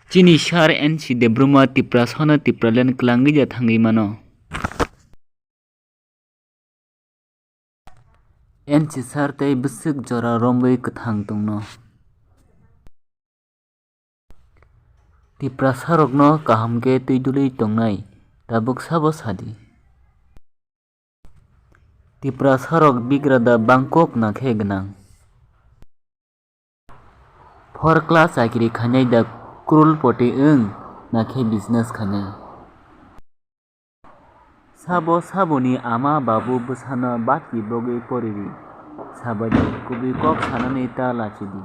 Chini shar en si de bruma tipra sona tipra len klangi ja thangi mano. En si sar tei bisik jora romboi kathang tongno. Tipra sarokno kaham ke tuiduli tongnai tabuk sabo sadi. Tipra sarok bigrada Bangkok na khe gnang. For class akiri khanai da kurul poti na khe business khanai. Sabo ni ama babu bwsano batki bogui poriri. Sabadi kubi kok sanani ta lachidi.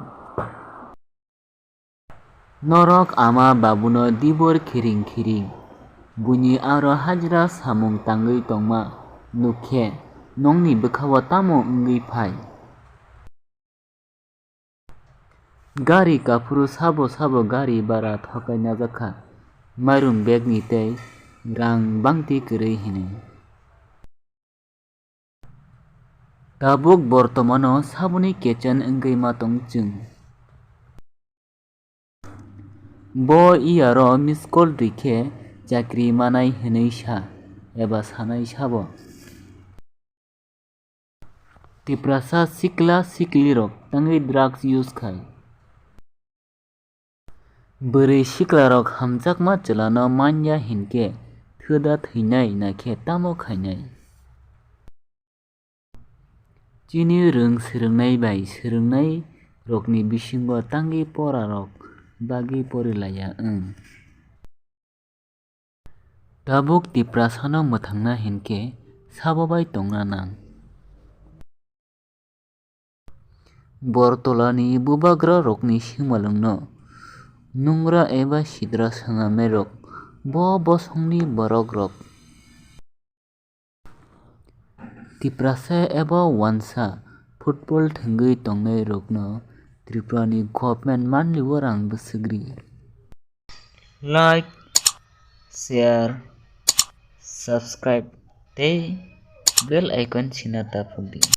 Norok ama babuno dibor khiring. Buni aro hajra samung tangui tongma nukhe nongni bwkhao tamo wngui phai. Gari kafuru sabo gari bara thokai najakha mairum begni tei rang bangti kwrwi hinui. Tabuk bortomano saboni kitchen wngui ma tongchung. Bo iyaro miss call rikhe chakri manai hinui sa eba sanai sabo. Tiprasa sikla siklirok tangui drugs use khai. Bwrwi siklarok hamjakma chwlano manya hinkhe thwda thwinai nakhe tamo khainai. Chini rwng swrwngnai bai swrwngnai rokni bisingo tangi porarok bagi porilaya Tabuk tipra sano mwthangna hinkhe sabo bai tongna nang. Bortolani bubagra rokni simalungno nungra eba sidra swnamnai rok bo bosongni borok rok. Tiprasa eba wansa football thwngwi tongnai rokno Tripurani government manligo rang bwsugri. Like, share, subscribe tei bell icon sina tapukdi.